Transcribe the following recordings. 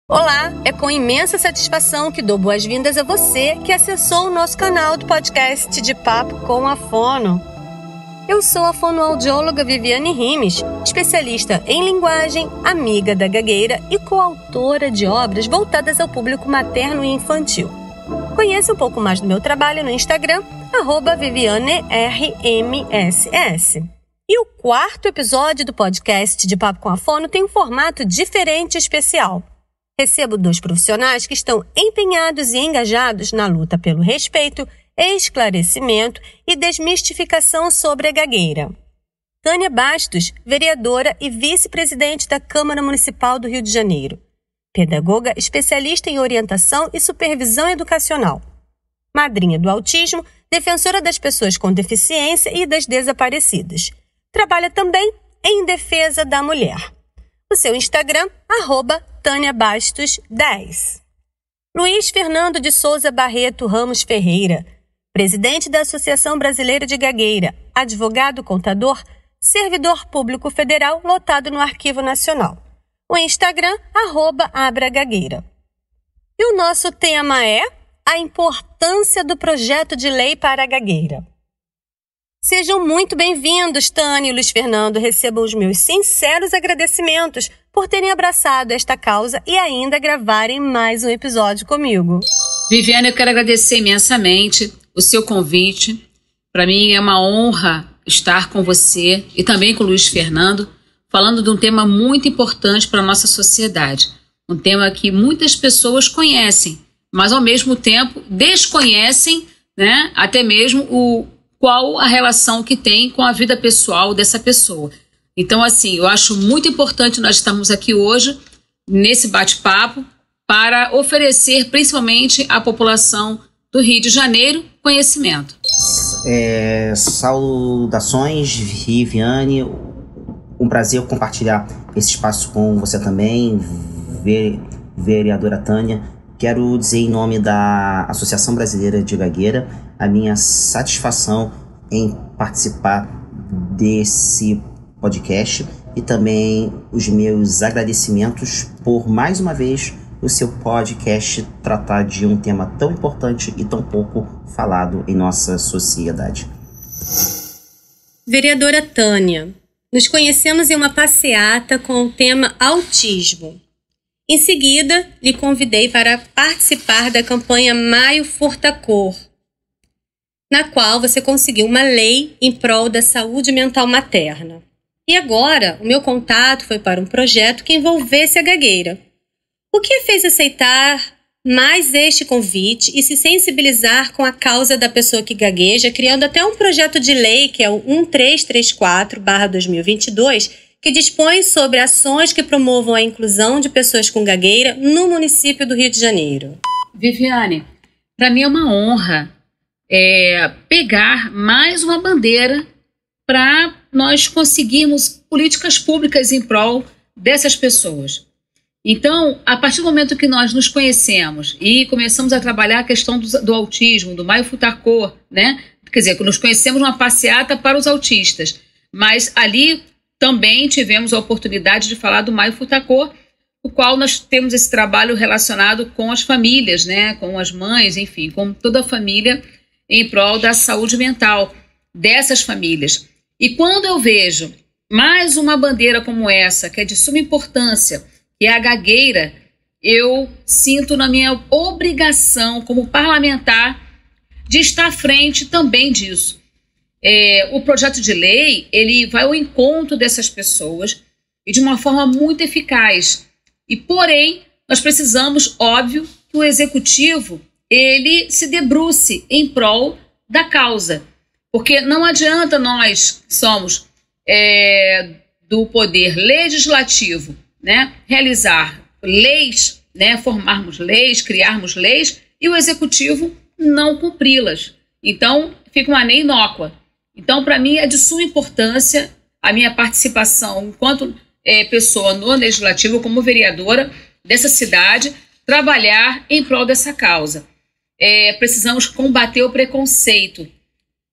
Olá, é com imensa satisfação que dou boas-vindas a você que acessou o nosso canal do podcast de Papo com a Fono. Eu sou a fonoaudióloga Viviane Rimes, especialista em linguagem, amiga da gagueira e coautora de obras voltadas ao público materno e infantil. Conheça um pouco mais do meu trabalho no Instagram, @VivianeRMSS. E o quarto episódio do podcast de Papo com a Fono tem um formato diferente e especial. Recebo 2 profissionais que estão empenhados e engajados na luta pelo respeito, esclarecimento e desmistificação sobre a gagueira. Tânia Bastos, vereadora e vice-presidente da Câmara Municipal do Rio de Janeiro. Pedagoga especialista em orientação e supervisão educacional. Madrinha do autismo, defensora das pessoas com deficiência e das desaparecidas. Trabalha também em defesa da mulher. O seu Instagram, @TâniaBastos10. Luiz Fernando de Souza Barreto Ramos Ferreira, presidente da Associação Brasileira de Gagueira, advogado contador, servidor público federal lotado no Arquivo Nacional. O Instagram, @AbraGagueira. E o nosso tema é a importância do projeto de lei para a gagueira. Sejam muito bem-vindos, Tânia e Luiz Fernando. Recebam os meus sinceros agradecimentos por terem abraçado esta causa e ainda gravarem mais um episódio comigo. Viviane, eu quero agradecer imensamente o seu convite. Para mim é uma honra estar com você e também com o Luiz Fernando, falando de um tema muito importante para a nossa sociedade. Um tema que muitas pessoas conhecem, mas ao mesmo tempo desconhecem, né, até mesmo qual a relação que tem com a vida pessoal dessa pessoa. Então, assim, eu acho muito importante nós estarmos aqui hoje, nesse bate-papo, para oferecer, principalmente à população do Rio de Janeiro, conhecimento. Saudações, Viviane. Um prazer compartilhar esse espaço com você também, vereadora Tânia. Quero dizer em nome da Associação Brasileira de Gagueira a minha satisfação em participar desse podcast e também os meus agradecimentos por, mais uma vez, o seu podcast tratar de um tema tão importante e tão pouco falado em nossa sociedade. Vereadora Tânia, nos conhecemos em uma passeata com o tema autismo. Em seguida, lhe convidei para participar da campanha Maio Furta Cor, na qual você conseguiu uma lei em prol da saúde mental materna. E agora, o meu contato foi para um projeto que envolvesse a gagueira. O que fez aceitar mais este convite e se sensibilizar com a causa da pessoa que gagueja, criando até um projeto de lei, que é o 1334/2022, que dispõe sobre ações que promovam a inclusão de pessoas com gagueira no município do Rio de Janeiro? Viviane, para mim é uma honra pegar mais uma bandeira para nós conseguirmos políticas públicas em prol dessas pessoas. Então, a partir do momento que nós nos conhecemos e começamos a trabalhar a questão do autismo, do Maio Furta Cor, né? Quer dizer, nos conhecemos numa passeata para os autistas, mas ali também tivemos a oportunidade de falar do Maio Furta Cor, o qual nós temos esse trabalho relacionado com as famílias, né, com as mães, enfim, com toda a família em prol da saúde mental dessas famílias. E quando eu vejo mais uma bandeira como essa, que é de suma importância, que é a gagueira, eu sinto na minha obrigação como parlamentar de estar à frente também disso. O projeto de lei, ele vai ao encontro dessas pessoas e de uma forma muito eficaz. E, porém, nós precisamos, óbvio, que o executivo ele se debruce em prol da causa. Porque não adianta nós que somos do poder legislativo, né, realizar leis, né, formarmos leis, criarmos leis e o executivo não cumpri-las. Então, fica uma lei inócua. Então, para mim, é de suma importância a minha participação enquanto pessoa no legislativo, como vereadora dessa cidade, trabalhar em prol dessa causa. Precisamos combater o preconceito.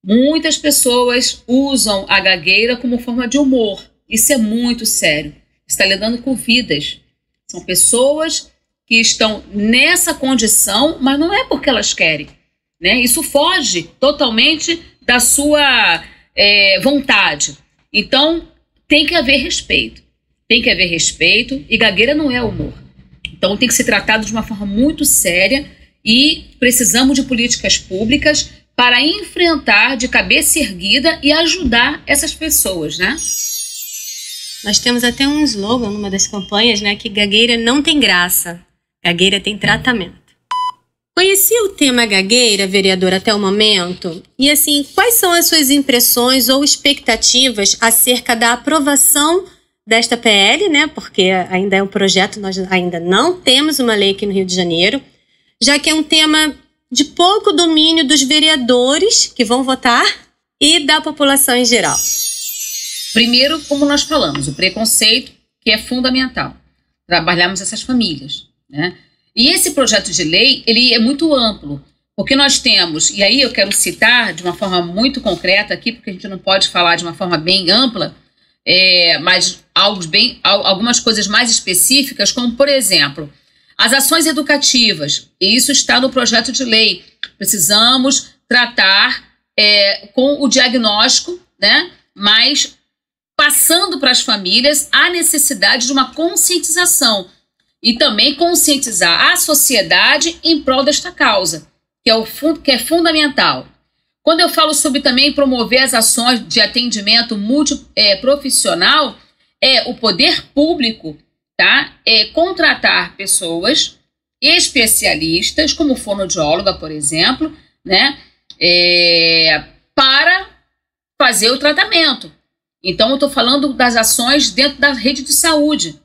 Muitas pessoas usam a gagueira como forma de humor. Isso é muito sério. Está lidando com vidas. São pessoas que estão nessa condição, mas não é porque elas querem, né? Isso foge totalmente da sua vontade. Então, tem que haver respeito. Tem que haver respeito, e gagueira não é humor. Então, tem que ser tratado de uma forma muito séria, e precisamos de políticas públicas para enfrentar de cabeça erguida e ajudar essas pessoas, né? Nós temos até um slogan numa das campanhas, né, que gagueira não tem graça, gagueira tem tratamento. Conhecia o tema gagueira, vereadora, até o momento? E assim, quais são as suas impressões ou expectativas acerca da aprovação desta PL, né? Porque ainda é um projeto, nós ainda não temos uma lei aqui no Rio de Janeiro, já que é um tema de pouco domínio dos vereadores que vão votar e da população em geral. Primeiro, como nós falamos, o preconceito, que é fundamental. Trabalharmos essas famílias, né? E esse projeto de lei, ele é muito amplo, porque nós temos, e aí eu quero citar de uma forma muito concreta aqui, porque a gente não pode falar de uma forma bem ampla, mas algumas coisas mais específicas, como, por exemplo, as ações educativas, e isso está no projeto de lei. Precisamos tratar com o diagnóstico, né, mas passando para as famílias a necessidade de uma conscientização e também conscientizar a sociedade em prol desta causa, que é fundamental. Quando eu falo sobre também promover as ações de atendimento multiprofissional, o poder público, tá? Contratar pessoas especialistas, como fonoaudióloga, por exemplo, né? Para fazer o tratamento. Então, eu estou falando das ações dentro da rede de saúde.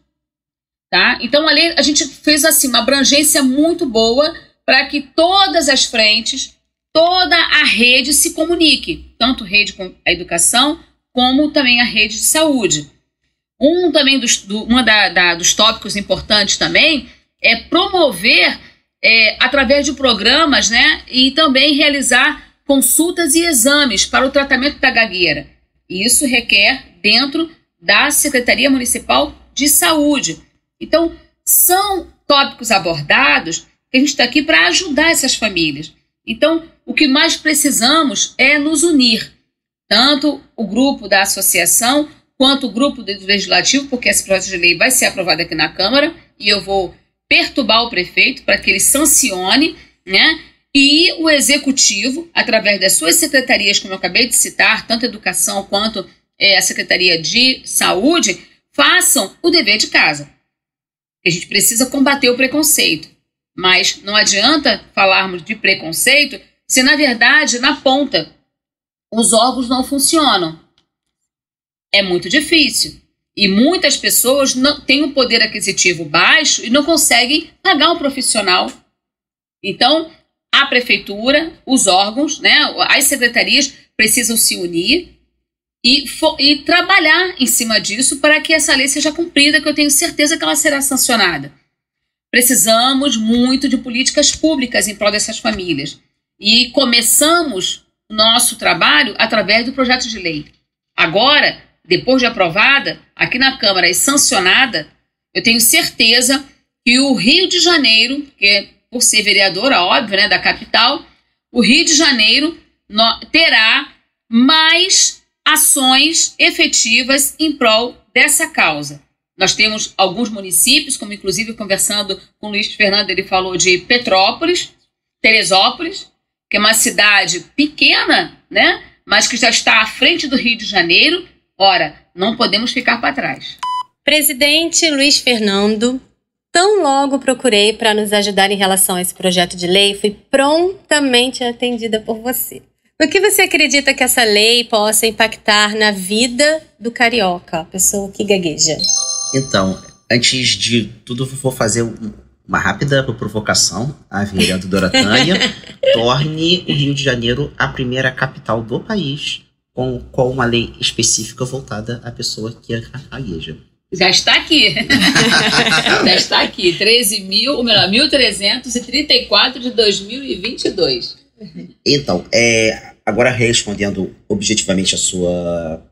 Tá? Então, a gente fez assim, uma abrangência muito boa para que todas as frentes, toda a rede se comunique, tanto a rede com a educação, como também a rede de saúde. Também dos tópicos importantes também é promover, através de programas, né, e também realizar consultas e exames para o tratamento da gagueira. Isso requer dentro da Secretaria Municipal de Saúde. Então, são tópicos abordados que a gente está aqui para ajudar essas famílias. Então, o que mais precisamos é nos unir, tanto o grupo da associação quanto o grupo do legislativo, porque esse projeto de lei vai ser aprovado aqui na Câmara e eu vou perturbar o prefeito para que ele sancione, né? E o executivo, através das suas secretarias, como eu acabei de citar, tanto a educação quanto a Secretaria de Saúde, façam o dever de casa. A gente precisa combater o preconceito, mas não adianta falarmos de preconceito se, na verdade, na ponta, os órgãos não funcionam. É muito difícil. E muitas pessoas não têm um poder aquisitivo baixo e não conseguem pagar um profissional. Então, a prefeitura, os órgãos, né, as secretarias precisam se unir e trabalhar em cima disso para que essa lei seja cumprida, que eu tenho certeza que ela será sancionada. Precisamos muito de políticas públicas em prol dessas famílias. E começamos o nosso trabalho através do projeto de lei. Agora, depois de aprovada, aqui na Câmara e sancionada, eu tenho certeza que o Rio de Janeiro, que por ser vereadora, óbvio, né, da capital, o Rio de Janeiro terá mais ações efetivas em prol dessa causa. Nós temos alguns municípios, como inclusive conversando com o Luiz Fernando, ele falou de Petrópolis, Teresópolis, que é uma cidade pequena, né, mas que já está à frente do Rio de Janeiro. Ora, não podemos ficar para trás. Presidente Luiz Fernando, tão logo procurei para nos ajudar em relação a esse projeto de lei, fui prontamente atendida por você. No que você acredita que essa lei possa impactar na vida do carioca, a pessoa que gagueja? Então, antes de tudo, vou fazer uma rápida provocação à vereadora Tânia. Torne o Rio de Janeiro a primeira capital do país com uma lei específica voltada à pessoa que gagueja. Já está aqui. Já está aqui. 13.334 de 2022. Então, agora respondendo objetivamente a sua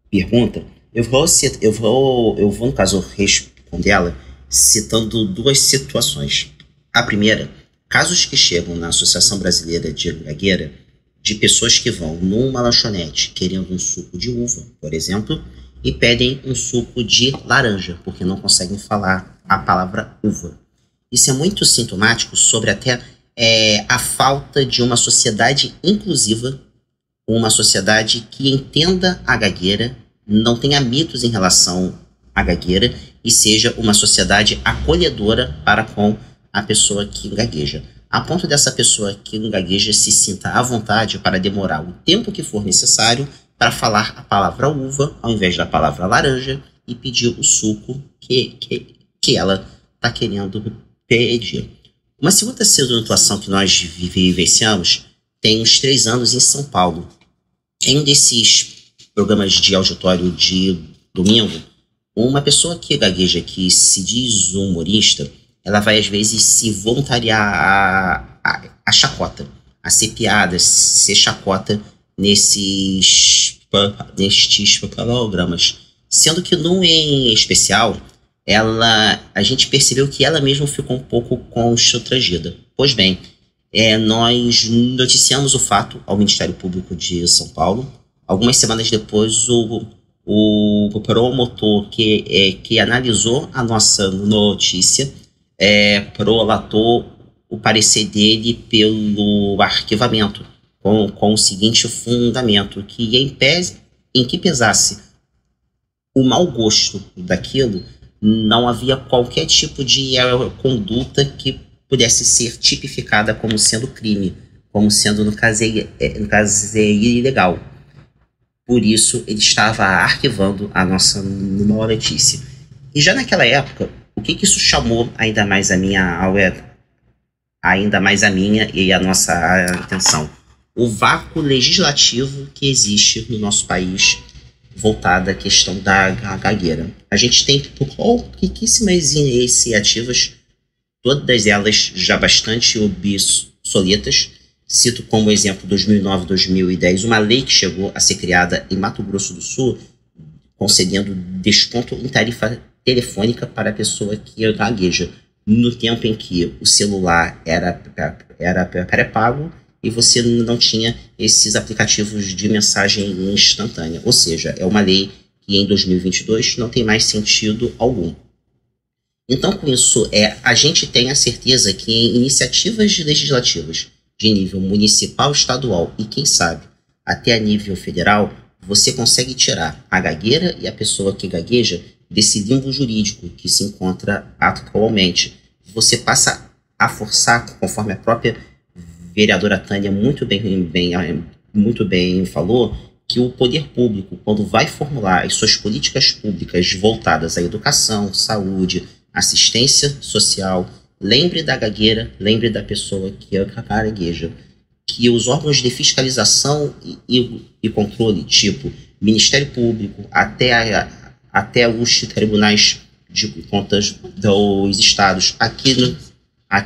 pergunta, eu vou no caso respondê-la citando duas situações. A primeira, casos que chegam na Associação Brasileira de Gagueira de pessoas que vão numa lanchonete querendo um suco de uva, por exemplo, e pedem um suco de laranja, porque não conseguem falar a palavra uva. Isso é muito sintomático sobre até a falta de uma sociedade inclusiva, uma sociedade que entenda a gagueira, não tenha mitos em relação à gagueira e seja uma sociedade acolhedora para com a pessoa que gagueja. A ponto dessa pessoa que gagueja se sinta à vontade para demorar o tempo que for necessário para falar a palavra uva ao invés da palavra laranja e pedir o suco que ela está querendo pedir. Uma segunda situação que nós vivenciamos tem uns 3 anos em São Paulo. Em um desses programas de auditório de domingo, uma pessoa que gagueja, que se diz humorista, ela vai às vezes se voluntariar a chacota, a ser piada, ser chacota nestes programas. Sendo que no em especial, a gente percebeu que ela mesma ficou um pouco constrangida. Pois bem, nós noticiamos o fato ao Ministério Público de São Paulo. Algumas semanas depois, o promotor que analisou a nossa notícia prolatou o parecer dele pelo arquivamento, com o seguinte fundamento, que em que pesasse o mau gosto daquilo, não havia qualquer tipo de conduta que pudesse ser tipificada como sendo crime, como sendo, no caso, ilegal. Por isso, ele estava arquivando a nossa notícia. E já naquela época, o que isso chamou ainda mais a minha e a nossa atenção? O vácuo legislativo que existe no nosso país voltado à questão da gagueira. A gente tem pouquíssimas iniciativas, todas elas já bastante obsoletas. Cito como exemplo 2009-2010, uma lei que chegou a ser criada em Mato Grosso do Sul, concedendo desconto em tarifa telefônica para a pessoa que gagueja, no tempo em que o celular era pré-pago e você não tinha esses aplicativos de mensagem instantânea. Ou seja, é uma lei que em 2022 não tem mais sentido algum. Então, com isso, a gente tem a certeza que em iniciativas legislativas de nível municipal, estadual e, quem sabe, até a nível federal, você consegue tirar a gagueira e a pessoa que gagueja desse limbo jurídico que se encontra atualmente. Você passa a forçar, conforme a própria vereadora Tânia muito bem falou, que o poder público, quando vai formular as suas políticas públicas voltadas à educação, saúde, assistência social, lembre da gagueira, lembre da pessoa que gagueja, que os órgãos de fiscalização e controle, tipo Ministério Público, até os tribunais de contas dos estados, aqui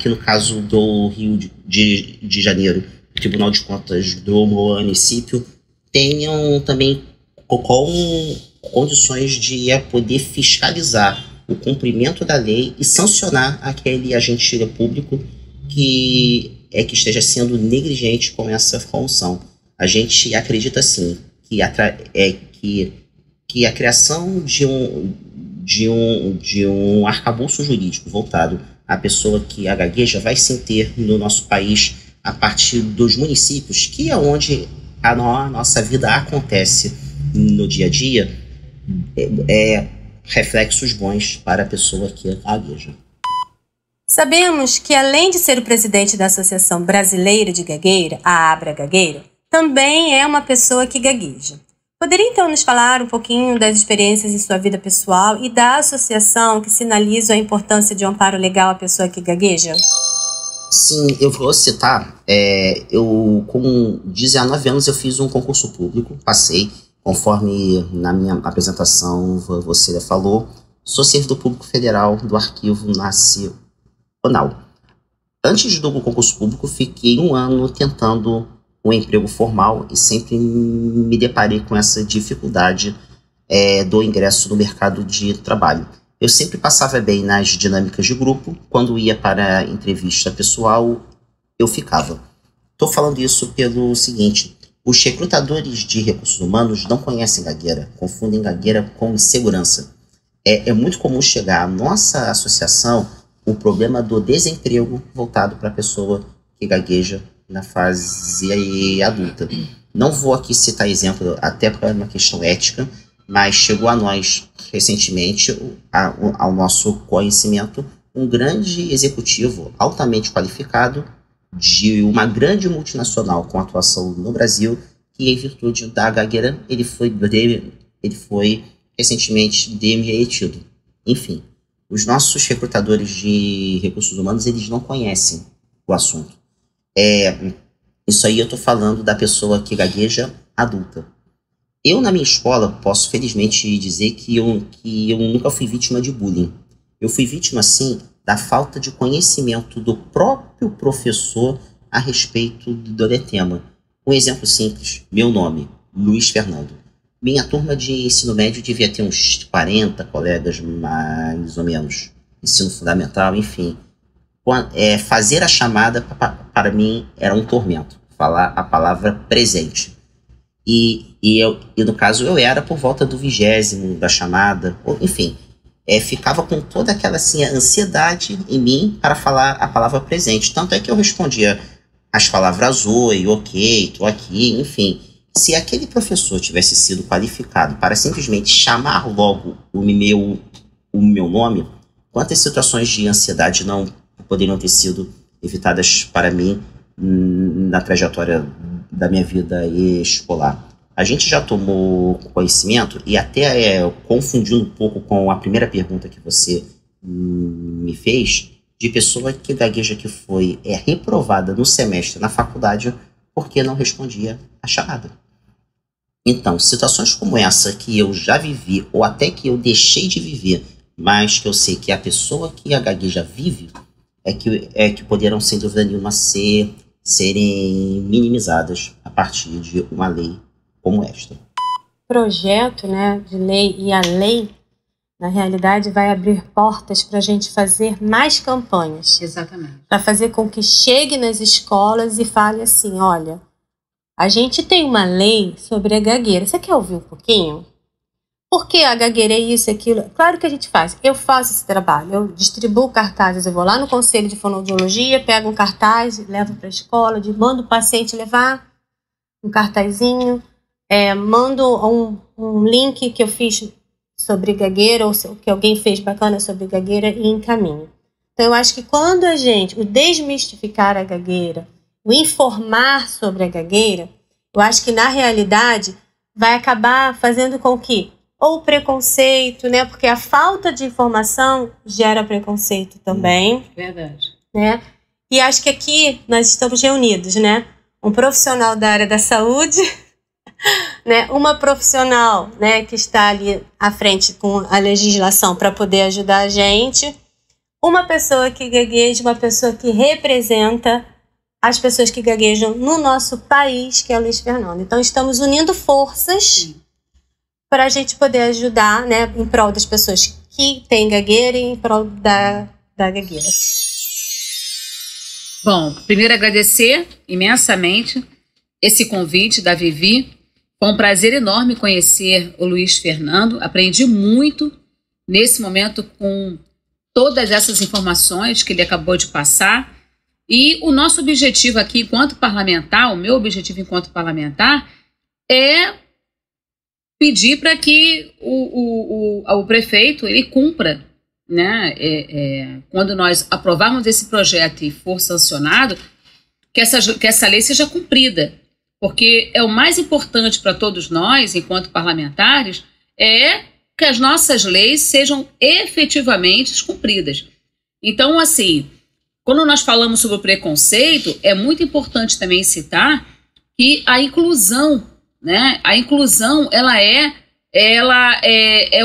no caso do Rio de Janeiro, o Tribunal de Contas do município, tenham também condições de poder fiscalizar o cumprimento da lei e sancionar aquele agente público que esteja sendo negligente com essa função. A gente acredita, sim, que a criação de um arcabouço jurídico voltado à pessoa que gagueja vai sim ter no nosso país, a partir dos municípios, que é onde a nossa vida acontece no dia a dia, reflexos bons para a pessoa que gagueja. Sabemos que, além de ser o presidente da Associação Brasileira de Gagueira, a Abra Gagueira, também é uma pessoa que gagueja. Poderia então nos falar um pouquinho das experiências em sua vida pessoal e da associação que sinaliza a importância de um amparo legal à pessoa que gagueja? Sim, eu vou citar, eu com 19 anos eu fiz um concurso público, passei, conforme na minha apresentação você falou, sou servidor público federal do Arquivo Nacional. Antes do concurso público, fiquei 1 ano tentando um emprego formal e sempre me deparei com essa dificuldade do ingresso no mercado de trabalho. Eu sempre passava bem nas dinâmicas de grupo. Quando ia para a entrevista pessoal, eu ficava. Estou falando isso pelo seguinte: os recrutadores de recursos humanos não conhecem gagueira, confundem gagueira com insegurança. É muito comum chegar à nossa associação o problema do desemprego voltado para a pessoa que gagueja na fase adulta. Não vou aqui citar exemplo, até para uma questão ética, mas chegou a nós recentemente, ao nosso conhecimento, um grande executivo altamente qualificado de uma grande multinacional com atuação no Brasil, que em virtude da gagueira ele foi recentemente demitido. Enfim, os nossos recrutadores de recursos humanos, eles não conhecem o assunto. Isso aí eu estou falando da pessoa que gagueja adulta. Eu, na minha escola, posso felizmente dizer que eu nunca fui vítima de bullying. Eu fui vítima, sim, da falta de conhecimento do próprio professor a respeito do tema. Um exemplo simples: meu nome, Luiz Fernando. Minha turma de ensino médio devia ter uns 40 colegas, mais ou menos. Ensino fundamental, enfim. Fazer a chamada, para mim, era um tormento. Falar a palavra presente. E no caso, eu era por volta do 20º da chamada, enfim. Ficava com toda aquela assim, ansiedade em mim para falar a palavra presente. Tanto é que eu respondia as palavras oi, ok, tô aqui, enfim. Se aquele professor tivesse sido qualificado para simplesmente chamar logo o meu nome, quantas situações de ansiedade não poderiam ter sido evitadas para mim na trajetória da minha vida escolar. A gente já tomou conhecimento, e até confundindo um pouco com a primeira pergunta que você me fez, de pessoa que gagueja que foi reprovada no semestre na faculdade porque não respondia a chamada. Então, situações como essa que eu já vivi, ou até que eu deixei de viver, mas que eu sei que a pessoa que a gagueja vive, é que poderão, sem dúvida nenhuma, serem minimizadas a partir de uma lei como esta. Projeto, né, de lei, e a lei, na realidade, vai abrir portas para a gente fazer mais campanhas. Exatamente. Para fazer com que chegue nas escolas e fale assim: olha, a gente tem uma lei sobre a gagueira. Você quer ouvir um pouquinho? Por que a gagueira é isso, aquilo? Claro que a gente faz. Eu faço esse trabalho. Eu distribuo cartazes. Eu vou lá no Conselho de Fonoaudiologia, pego um cartaz, levo para a escola, mando o paciente levar um cartazinho, mando um link que eu fiz sobre gagueira, ou que alguém fez bacana sobre gagueira, e encaminho. Então, eu acho que quando o desmistificar a gagueira, o informar sobre a gagueira, eu acho que na realidade vai acabar fazendo com que, ou preconceito, né? Porque a falta de informação gera preconceito também. Verdade. Né? E acho que aqui nós estamos reunidos, né? Um profissional da área da saúde, né? Uma profissional, né, que está ali à frente com a legislação para poder ajudar a gente, uma pessoa que gagueja, uma pessoa que representa as pessoas que gaguejam no nosso país, que é o Luiz Fernando. Então, estamos unindo forças para a gente poder ajudar, né, em prol das pessoas que têm gagueira e em prol da gagueira. Bom, primeiro agradecer imensamente esse convite da Vivi. Foi um prazer enorme conhecer o Luiz Fernando. Aprendi muito nesse momento com todas essas informações que ele acabou de passar. E o nosso objetivo aqui, enquanto parlamentar, o meu objetivo enquanto parlamentar, é pedir para que o prefeito ele cumpra, né? Quando nós aprovarmos esse projeto e for sancionado, que essa lei seja cumprida. Porque o mais importante para todos nós, enquanto parlamentares, é que as nossas leis sejam efetivamente cumpridas. Então, assim, quando nós falamos sobre o preconceito, é muito importante também citar que a inclusão, né? A inclusão, ela é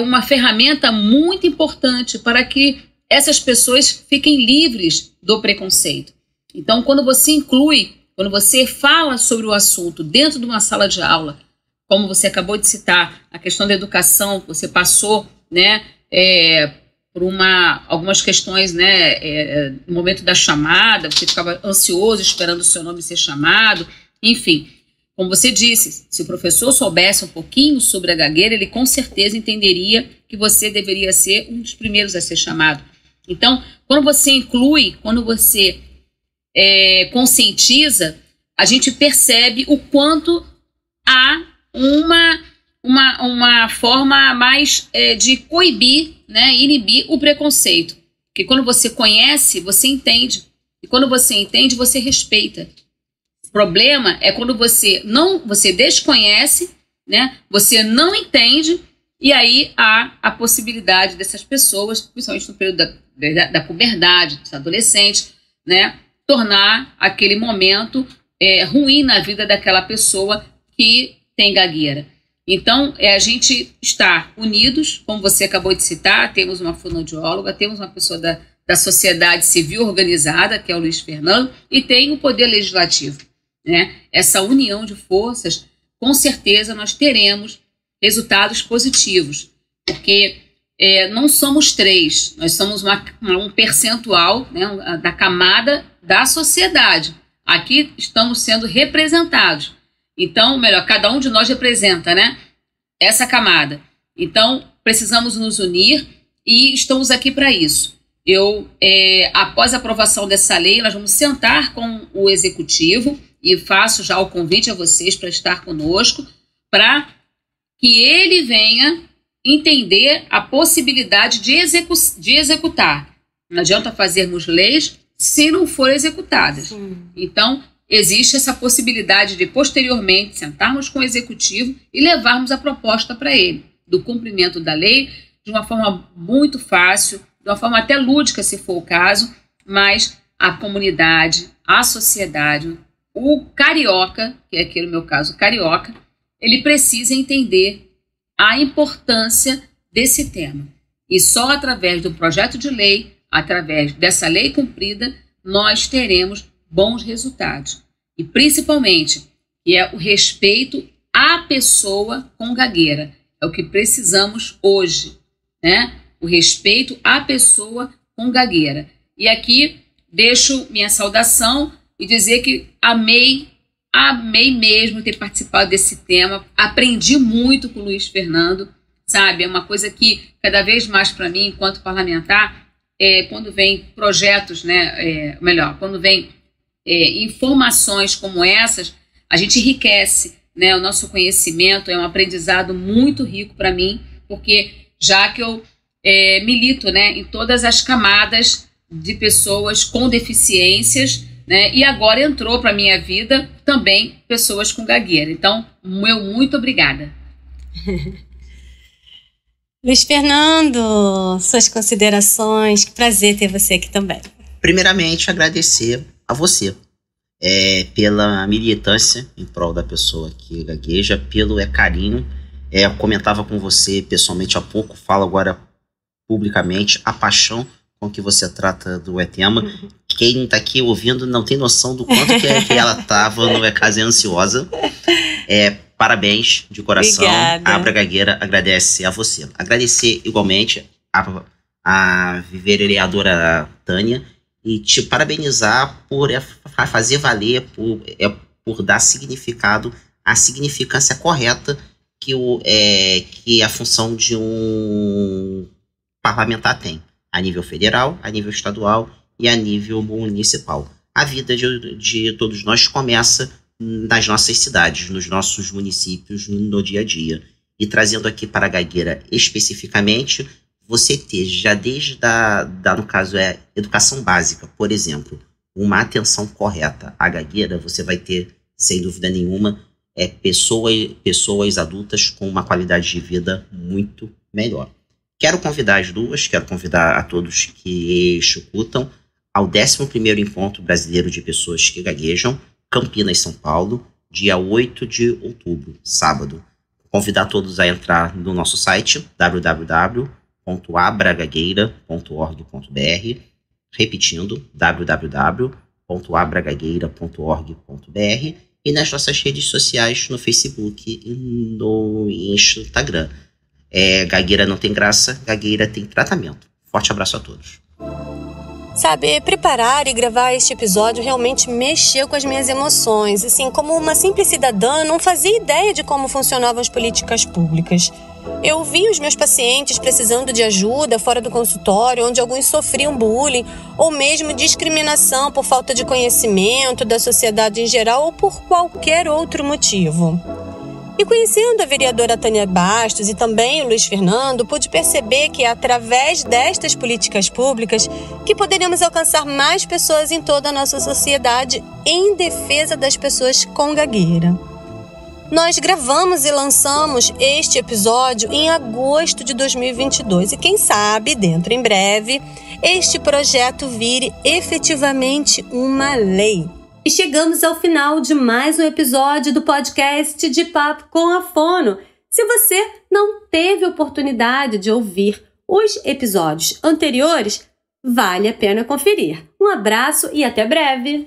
uma ferramenta muito importante para que essas pessoas fiquem livres do preconceito. Então, quando você inclui, quando você fala sobre o assunto dentro de uma sala de aula, como você acabou de citar, a questão da educação, você passou, né, algumas questões, né, no momento da chamada, você ficava ansioso esperando o seu nome ser chamado, enfim. Como você disse, se o professor soubesse um pouquinho sobre a gagueira, ele com certeza entenderia que você deveria ser um dos primeiros a ser chamado. Então, quando você inclui, quando você conscientiza, a gente percebe o quanto há uma forma mais de coibir, né, inibir o preconceito. Porque quando você conhece, você entende. E quando você entende, você respeita. O problema é quando você desconhece, né, você não entende, e aí há a possibilidade dessas pessoas, principalmente no período da puberdade, dos adolescentes, né, tornar aquele momento ruim na vida daquela pessoa que tem gagueira. Então, a gente está unidos, como você acabou de citar, temos uma fonoaudióloga, temos uma pessoa da sociedade civil organizada, que é o Luiz Fernando, e tem o Poder Legislativo, né? Essa união de forças, com certeza nós teremos resultados positivos, porque não somos 3, nós somos um percentual, né, da camada da sociedade. Aqui estamos sendo representados. Então, melhor, cada um de nós representa, né, essa camada. Então, precisamos nos unir e estamos aqui para isso. Após a aprovação dessa lei, nós vamos sentar com o Executivo e faço já o convite a vocês para estar conosco, para que ele venha entender a possibilidade de executar. Não adianta fazermos leis se não forem executadas. Sim. Então, existe essa possibilidade de, posteriormente, sentarmos com o Executivo e levarmos a proposta para ele, do cumprimento da lei, de uma forma muito fácil, de uma forma até lúdica, se for o caso, mas a comunidade, a sociedade, o carioca, que é aqui no meu caso, o carioca, ele precisa entender a importância desse tema. E só através do projeto de lei, através dessa lei cumprida, nós teremos bons resultados. E principalmente, que é o respeito à pessoa com gagueira. É o que precisamos hoje, né? O respeito à pessoa com gagueira. E aqui deixo minha saudação e dizer que amei mesmo ter participado desse tema. Aprendi muito com o Luiz Fernando, sabe? É uma coisa que cada vez mais para mim, enquanto parlamentar, quando vem projetos, né? Quando vem informações como essas, a gente enriquece, né, o nosso conhecimento. É um aprendizado muito rico para mim, porque já que eu milito, né, em todas as camadas de pessoas com deficiências, né, e agora entrou para a minha vida também pessoas com gagueira. Então, muito obrigada. Luiz Fernando, suas considerações, que prazer ter você aqui também. Primeiramente, agradecer a você pela militância em prol da pessoa que gagueja, pelo carinho. Eu comentava com você pessoalmente há pouco, falo agora publicamente, a paixão com que você trata do tema. Quem está aqui ouvindo não tem noção do quanto que ela estava no caso ansiosa. Parabéns de coração. Obrigada. A Abra Gagueira agradece a você. Agradecer igualmente a vereadora Tânia e te parabenizar por fazer valer, por dar significado, a significância correta que a função de um parlamentar tem, a nível federal, a nível estadual e a nível municipal. A vida de todos nós começa nas nossas cidades, nos nossos municípios, no dia a dia. E trazendo aqui para a gagueira especificamente, você ter já desde no caso educação básica, por exemplo, uma atenção correta à gagueira, você vai ter, sem dúvida nenhuma, pessoas adultas com uma qualidade de vida muito melhor. Quero convidar a todos que escutam ao 11º Encontro Brasileiro de Pessoas que Gaguejam, Campinas, São Paulo, dia 8 de outubro, sábado. Convidar todos a entrar no nosso site, www.abragagueira.org.br, repetindo, www.abragagueira.org.br, e nas nossas redes sociais, no Facebook e no Instagram. Gagueira não tem graça, gagueira tem tratamento. Forte abraço a todos. Sabe, preparar e gravar este episódio realmente mexeu com as minhas emoções. Assim, como uma simples cidadã, não fazia ideia de como funcionavam as políticas públicas. Eu vi os meus pacientes precisando de ajuda fora do consultório, onde alguns sofriam bullying ou mesmo discriminação por falta de conhecimento da sociedade em geral ou por qualquer outro motivo. E conhecendo a vereadora Tânia Bastos e também o Luiz Fernando, pude perceber que é através destas políticas públicas que poderemos alcançar mais pessoas em toda a nossa sociedade em defesa das pessoas com gagueira. Nós gravamos e lançamos este episódio em agosto de 2022 e quem sabe, dentro em breve, este projeto vire efetivamente uma lei. E chegamos ao final de mais um episódio do podcast de Papo com a Fono. Se você não teve oportunidade de ouvir os episódios anteriores, vale a pena conferir. Um abraço e até breve!